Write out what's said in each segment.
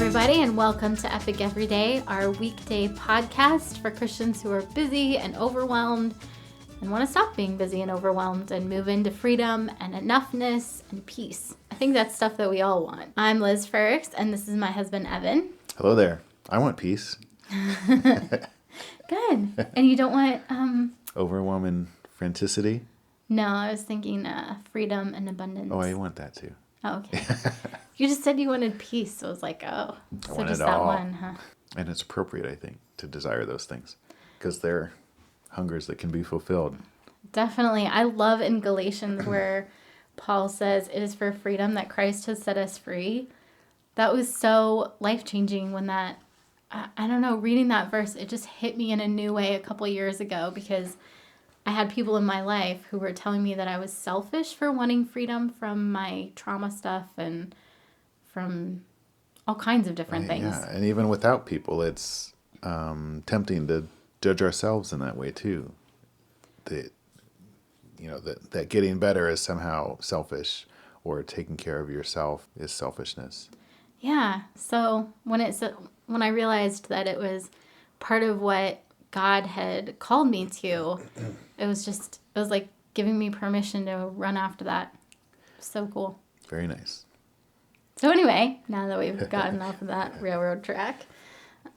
everybody, and welcome to Epic Everyday, our weekday podcast for Christians who are busy and overwhelmed and want to stop being busy and overwhelmed and move into freedom and enoughness and peace. I think that's stuff that we all want. I'm Liz First, and this is my husband, Evan. Hello there. I want peace. Good. And you don't want... Overwhelming franticity? No, I was thinking freedom and abundance. Oh, I want that too. Oh, okay. You just said you wanted peace, so I was like, oh. I So want just it that all. one, huh? And it's appropriate, I think, to desire those things because they're hungers that can be fulfilled. Definitely. I love in Galatians where Paul says it is for freedom that Christ has set us free. That was so life-changing when that, I don't know, reading that verse, it just hit me in a new way a couple years ago because I had people in my life who were telling me that I was selfish for wanting freedom from my trauma stuff and from all kinds of different things. Yeah, and even without people, it's tempting to judge ourselves in that way too. That getting better is somehow selfish, or taking care of yourself is selfishness. Yeah. So when I realized that it was part of what God had called me to, it was like giving me permission to run after that. So cool. Very nice. So anyway, now that we've gotten off of that railroad track,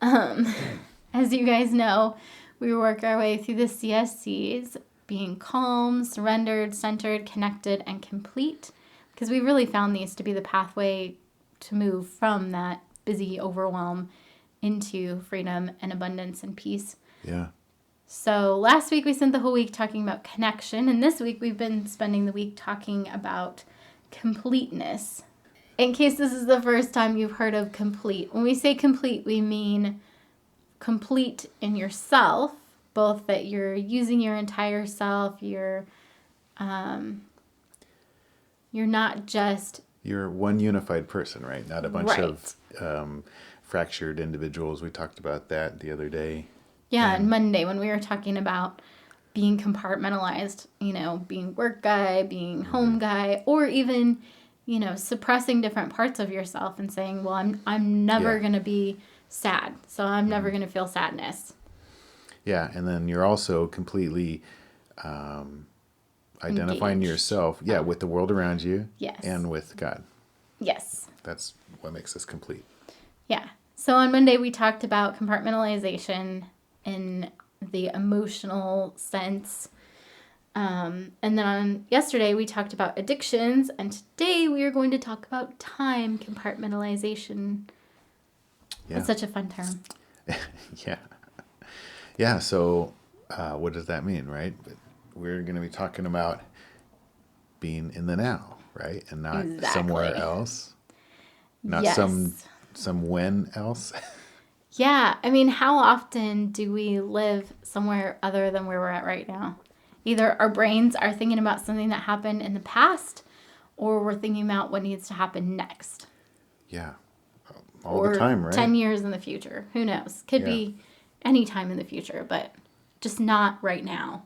as you guys know, we work our way through the CSCs, being calm, surrendered, centered, connected, and complete, because we really found these to be the pathway to move from that busy overwhelm into freedom and abundance and peace. Yeah. So last week we spent the whole week talking about connection, and this week we've been spending the week talking about completeness. In case this is the first time you've heard of complete, when we say complete, we mean complete in yourself, both that you're using your entire self, you're not just... You're one unified person, right? Not a bunch of fractured individuals. We talked about that the other day. Yeah, and Monday when we were talking about being compartmentalized, being work guy, being home guy, or even, suppressing different parts of yourself and saying, well, I'm never going to be sad, so I'm never going to feel sadness. Yeah, and then you're also completely identifying Engaged. Yourself, with the world around you, Yes. and with God. Yes. That's what makes us complete. Yeah. So on Monday we talked about compartmentalization in the emotional sense. And then on yesterday we talked about addictions, and today we are going to talk about time compartmentalization. Yeah. That's such a fun term. Yeah. Yeah, so what does that mean, right? We're going to be talking about being in the now, right? And not somewhere else. Not somewhen else. Yeah, I mean, how often do we live somewhere other than where we're at right now? Either our brains are thinking about something that happened in the past, or we're thinking about what needs to happen next. Yeah, all the time, right? 10 years in the future. Who knows? Could be any time in the future, but just not right now.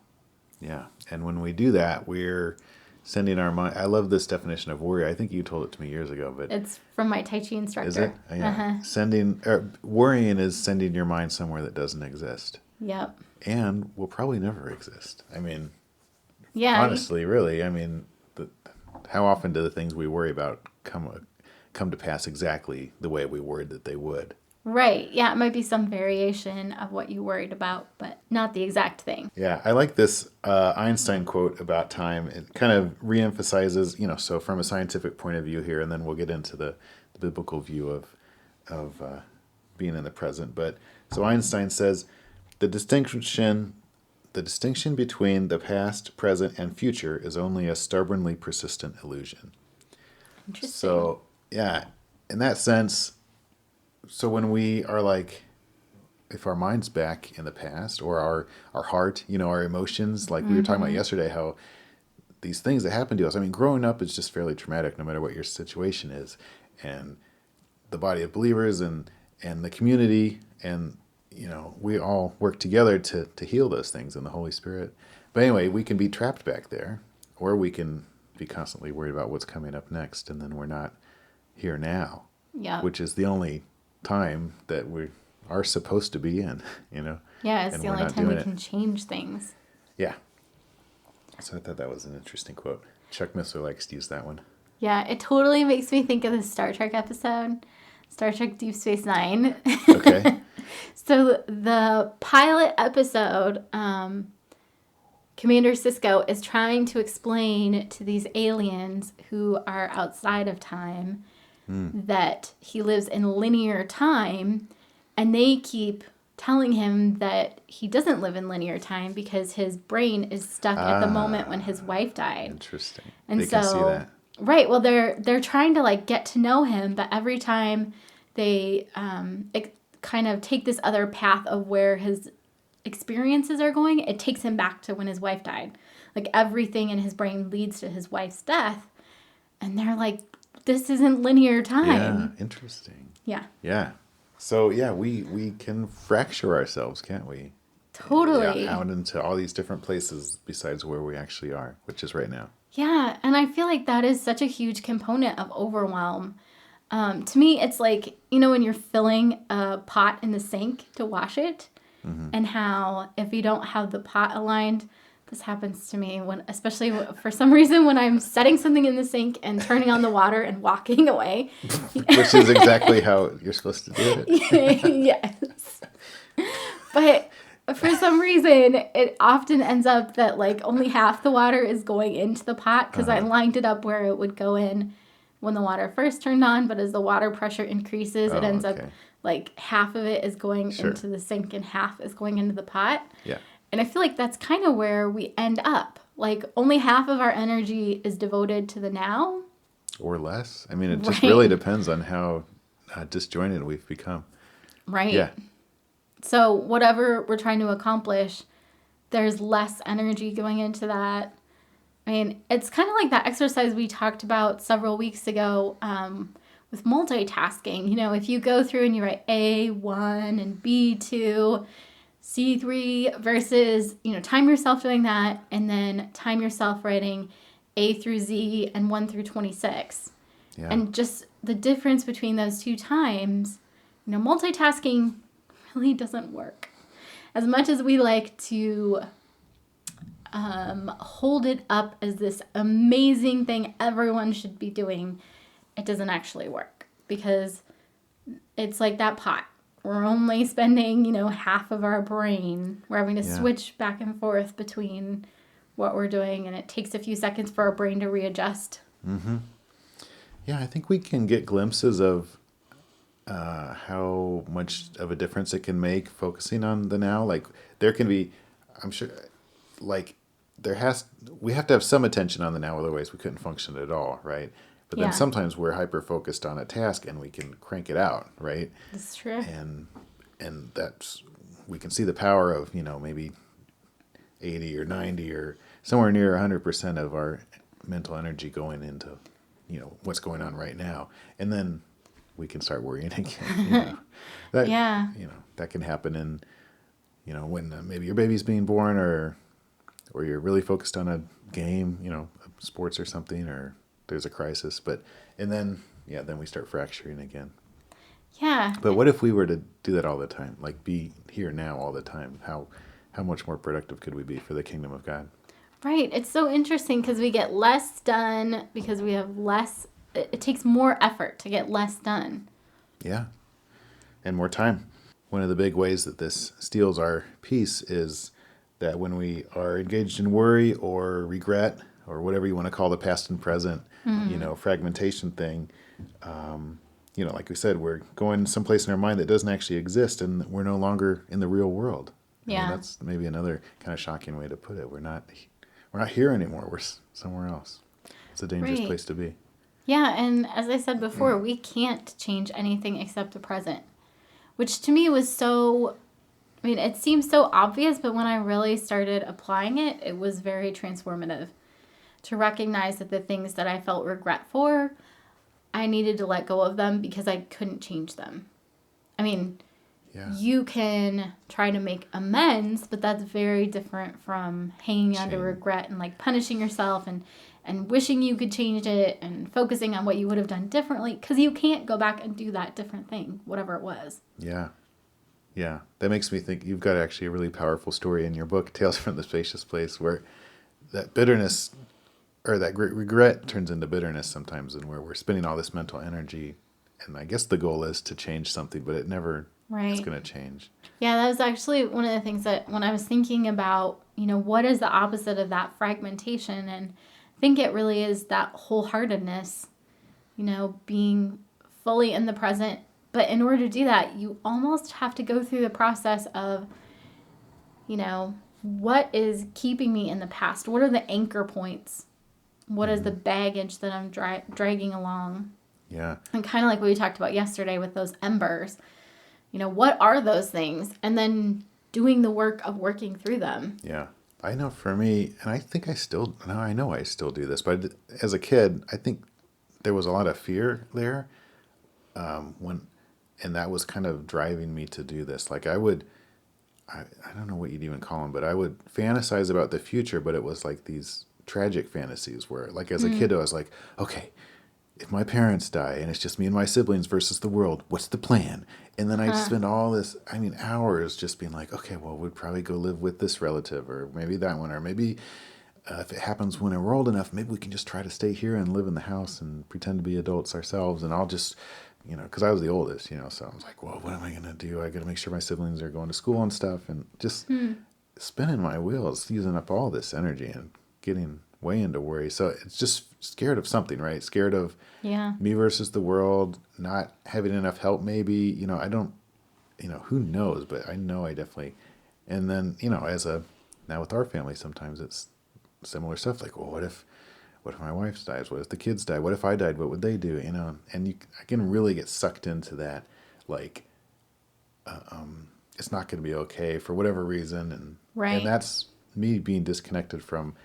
Yeah, and when we do that, we're sending our mind. I love this definition of worry. I think you told it to me years ago, but it's from my Tai Chi instructor. Is it? Yeah. Worrying is sending your mind somewhere that doesn't exist. Yep. And will probably never exist. I mean, honestly, really. I mean, how often do the things we worry about come to pass exactly the way we worried that they would? Right. Yeah, it might be some variation of what you worried about, but not the exact thing. Yeah, I like this Einstein quote about time. It kind of reemphasizes, so from a scientific point of view here, and then we'll get into the biblical view of being in the present. But so Einstein says, the distinction between the past, present, and future is only a stubbornly persistent illusion. Interesting. So, yeah, in that sense, so when we are like, if our mind's back in the past, or our heart, our emotions, like we were talking about yesterday, how these things that happen to us, I mean, growing up is just fairly traumatic no matter what your situation is. And the body of believers and the community, and, we all work together to heal those things in the Holy Spirit. But anyway, we can be trapped back there, or we can be constantly worried about what's coming up next, and then we're not here now. Yeah. Which is the only time that we are supposed to be in, Yeah, it's and the we're only not time we doing it. can change things. Yeah. So I thought that was an interesting quote. Chuck Missler likes to use that one. Yeah, it totally makes me think of the Star Trek episode, Star Trek Deep Space Nine. Okay. So the pilot episode, Commander Sisko is trying to explain to these aliens who are outside of time that he lives in linear time, and they keep telling him that he doesn't live in linear time because his brain is stuck at the moment when his wife died. Interesting. And They can see that. right, well, they're trying to like get to know him, but every time they kind of take this other path of where his experiences are going, it takes him back to when his wife died. Like everything in his brain leads to his wife's death, and they're like, "This isn't linear time." Yeah, interesting. Yeah, Yeah. So yeah, we can fracture ourselves, can't we? totally. Yeah, out into all these different places besides where we actually are, which is right now. Yeah, and I feel like that is such a huge component of overwhelm. To me, it's like, when you're filling a pot in the sink to wash it, and how if you don't have the pot aligned, this happens to me especially for some reason when I'm setting something in the sink and turning on the water and walking away. Which is exactly how you're supposed to do it. Yes. But for some reason, it often ends up that like only half the water is going into the pot because I lined it up where it would go in when the water first turned on. But as the water pressure increases, it ends up like half of it is going into the sink and half is going into the pot. Yeah. And I feel like that's kind of where we end up. Like only half of our energy is devoted to the now. Or less. I mean, it just really depends on how disjointed we've become. Right. Yeah. So whatever we're trying to accomplish, there's less energy going into that. I mean, it's kind of like that exercise we talked about several weeks ago with multitasking. If you go through and you write A1 and B2, C3 versus, time yourself doing that and then time yourself writing A through Z and 1 through 26. Yeah. And just the difference between those two times, multitasking really doesn't work. As much as we like to hold it up as this amazing thing everyone should be doing, it doesn't actually work because it's like that pot. We're only spending, half of our brain. We're having to switch back and forth between what we're doing, and it takes a few seconds for our brain to readjust. Mm-hmm. Yeah, I think we can get glimpses of how much of a difference it can make focusing on the now. Like there can be, I'm sure, like we have to have some attention on the now, otherwise we couldn't function at all, right? But then sometimes we're hyper focused on a task and we can crank it out, right? That's true. And that's, we can see the power of, maybe 80 or 90 or somewhere near 100% of our mental energy going into, what's going on right now. And then we can start worrying again. That, that can happen in, when maybe your baby's being born or you're really focused on a game, sports or something, or there's a crisis. And then we start fracturing again. Yeah. But what if we were to do that all the time? Like be here now all the time? How much more productive could we be for the kingdom of God? Right. It's so interesting because we get less done because we have less. It takes more effort to get less done. Yeah. And more time. One of the big ways that this steals our peace is that when we are engaged in worry or regret or whatever you want to call the past and present, fragmentation thing, like we said, we're going someplace in our mind that doesn't actually exist and we're no longer in the real world. Yeah. I mean, that's maybe another kind of shocking way to put it. We're not here anymore. We're somewhere else. It's a dangerous place to be. Yeah, and as I said before, we can't change anything except the present, which to me was so, it seems so obvious, but when I really started applying it, it was very transformative to recognize that the things that I felt regret for, I needed to let go of them because I couldn't change them. You can try to make amends, but that's very different from hanging on to regret and like punishing yourself and and wishing you could change it and focusing on what you would have done differently, because you can't go back and do that different thing, whatever it was. Yeah. Yeah. That makes me think you've got actually a really powerful story in your book, Tales from the Spacious Place, where that bitterness or that great regret turns into bitterness sometimes, and where we're spending all this mental energy. And I guess the goal is to change something, but it never is going to change. Yeah, that was actually one of the things that when I was thinking about, what is the opposite of that fragmentation? And I think it really is that wholeheartedness, being fully in the present. But in order to do that, you almost have to go through the process of, what is keeping me in the past? What are the anchor points? What is the baggage that I'm dragging along? Yeah. And kind of like what we talked about yesterday with those embers. What are those things? And then doing the work of working through them. Yeah. I know for me, and I think I still do this, but as a kid, I think there was a lot of fear there and that was kind of driving me to do this. Like I don't know what you'd even call them, but I would fantasize about the future, but it was like these tragic fantasies where, like as a kid, I was like, okay, if my parents die and it's just me and my siblings versus the world, what's the plan? And then I'd spend all this, hours just being like, okay, well, we'd probably go live with this relative or maybe that one, or maybe if it happens when we're old enough, maybe we can just try to stay here and live in the house and pretend to be adults ourselves. And I'll just, because I was the oldest, so I was like, well, what am I going to do? I got to make sure my siblings are going to school and stuff, and just spinning my wheels, using up all this energy and getting way into worry. So it's just scared of something, right? Scared of me versus the world, not having enough help maybe. I don't, who knows, but I know I definitely, and then, now with our family, sometimes it's similar stuff like, well, what if my wife dies? What if the kids die? What if I died? What would they do? And I can really get sucked into that, like, it's not going to be okay for whatever reason. And that's me being disconnected from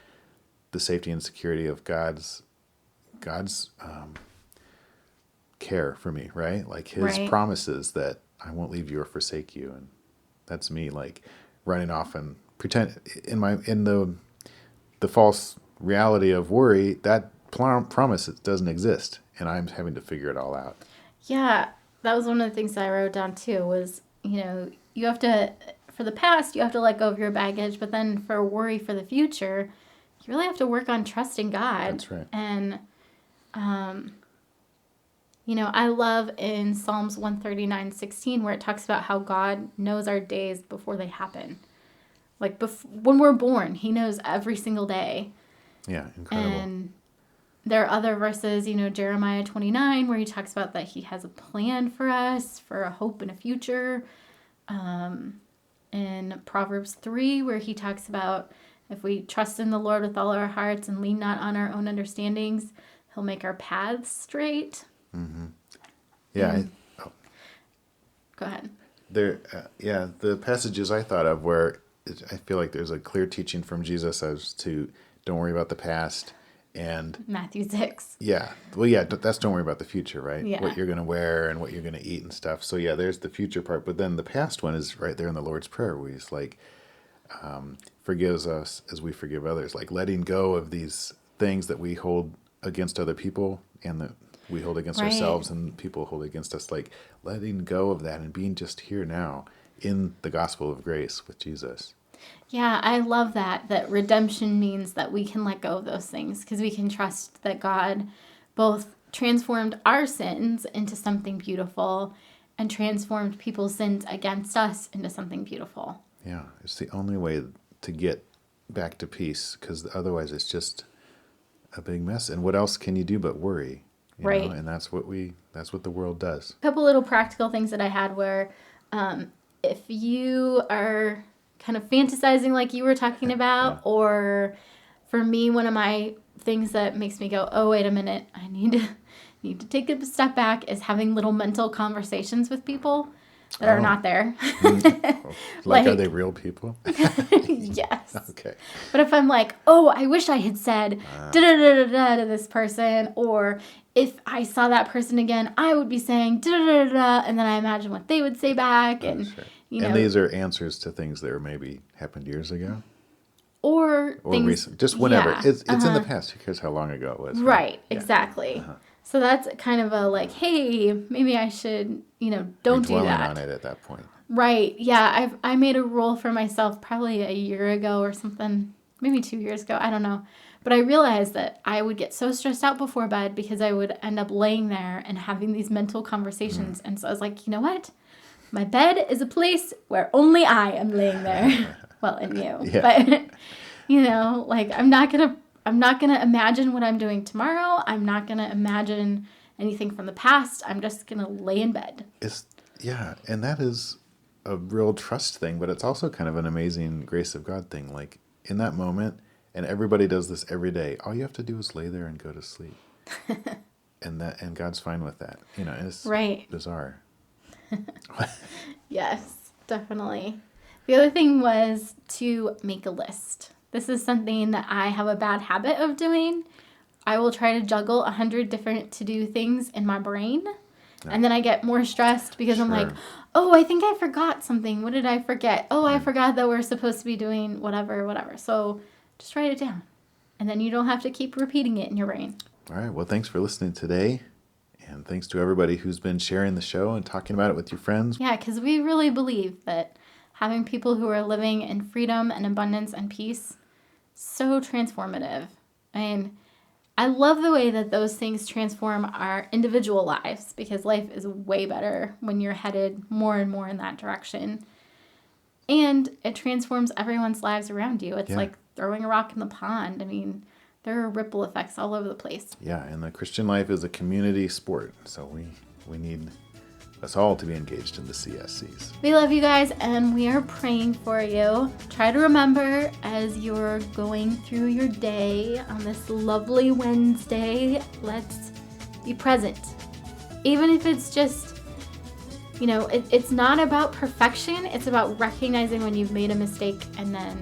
the safety and security of God's care for me, right? Like his promises that I won't leave you or forsake you. And that's me like running off and pretend in the false reality of worry, that promise doesn't exist. And I'm having to figure it all out. Yeah. That was one of the things that I wrote down too was, you have to, for the past, you have to let go of your baggage, but then for worry for the future, you really have to work on trusting God. That's right. And, I love in Psalms 139:16 where it talks about how God knows our days before they happen. Like when we're born, he knows every single day. Yeah, incredible. And there are other verses, Jeremiah 29, where he talks about that he has a plan for us, for a hope and a future. In Proverbs 3, where he talks about if we trust in the Lord with all our hearts and lean not on our own understandings, he'll make our paths straight. Mm-hmm. Yeah. Go ahead. The passages I thought of where I feel like there's a clear teaching from Jesus as to don't worry about the past. And Matthew 6. Yeah. Well, yeah, that's don't worry about the future, right? Yeah. What you're going to wear and what you're going to eat and stuff. So, yeah, there's the future part. But then the past one is right there in the Lord's Prayer where he's like, forgives us as we forgive others. Like letting go of these things that we hold against other people and that we hold against ourselves and people hold against us. Like letting go of that and being just here now in the gospel of grace with Jesus. Yeah, I love that redemption means that we can let go of those things because we can trust that God both transformed our sins into something beautiful and transformed people's sins against us into something beautiful. Yeah, it's the only way to get back to peace because otherwise it's just a big mess. And what else can you do but worry? You know? And that's what the world does. A couple little practical things that I had were if you are kind of fantasizing like you were talking about, or for me, one of my things that makes me go, oh, wait a minute, I need to take a step back is having little mental conversations with people that are not there. like, are they real people? Yes. Okay. But if I'm like, oh, I wish I had said da-da-da-da-da to this person, or if I saw that person again, I would be saying da-da-da-da-da, and then I imagine what they would say back, and And these are answers to things that were maybe happened years ago? or Or things recent, just whenever. yeah, It's in the past. Who cares how long ago it was? right, Yeah. exactly. So that's kind of a like, hey, maybe I should, don't do Dwelling that. on it at that point. Right. Yeah, I made a rule for myself probably a year ago or something, maybe 2 years ago, I don't know. But I realized that I would get so stressed out before bed because I would end up laying there and having these mental conversations. And so I was like, you know what? My bed is a place where only I am laying there. Well, and you. Yeah. But like I'm not going to imagine what I'm doing tomorrow. I'm not going to imagine anything from the past. I'm just going to lay in bed. And that is a real trust thing, but it's also kind of an amazing grace of God thing. Like in that moment, and everybody does this every day, all you have to do is lay there and go to sleep. and God's fine with that. And it's right. bizarre. Yes, definitely. The other thing was to make a list. This is something that I have a bad habit of doing. I will try to juggle 100 different to-do things in my brain. And then I get more stressed because I'm like, oh, I think I forgot something. What did I forget? Oh, I forgot that we're supposed to be doing whatever. So just write it down. And then you don't have to keep repeating it in your brain. All right. Well, thanks for listening today. And thanks to everybody who's been sharing the show and talking about it with your friends. Yeah, because we really believe that having people who are living in freedom and abundance and peace, so transformative. And I love the way that those things transform our individual lives because life is way better when you're headed more and more in that direction. And it transforms everyone's lives around you. It's like throwing a rock in the pond. I mean, there are ripple effects all over the place. Yeah, and the Christian life is a community sport. So we need us all to be engaged in the CSCs. We love you guys, and we are praying for you. Try to remember as you're going through your day on this lovely Wednesday, let's be present. Even if it's just, it's not about perfection. It's about recognizing when you've made a mistake and then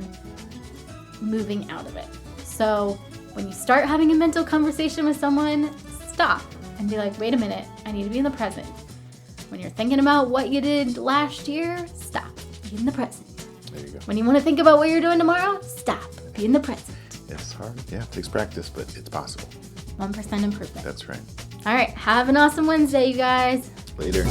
moving out of it. So when you start having a mental conversation with someone, stop and be like, wait a minute, I need to be in the present. When you're thinking about what you did last year, stop. Be in the present. There you go. When you want to think about what you're doing tomorrow, stop. Be in the present. It's hard. Yeah, it takes practice, but it's possible. 1% improvement. That's right. All right. Have an awesome Wednesday, you guys. Later.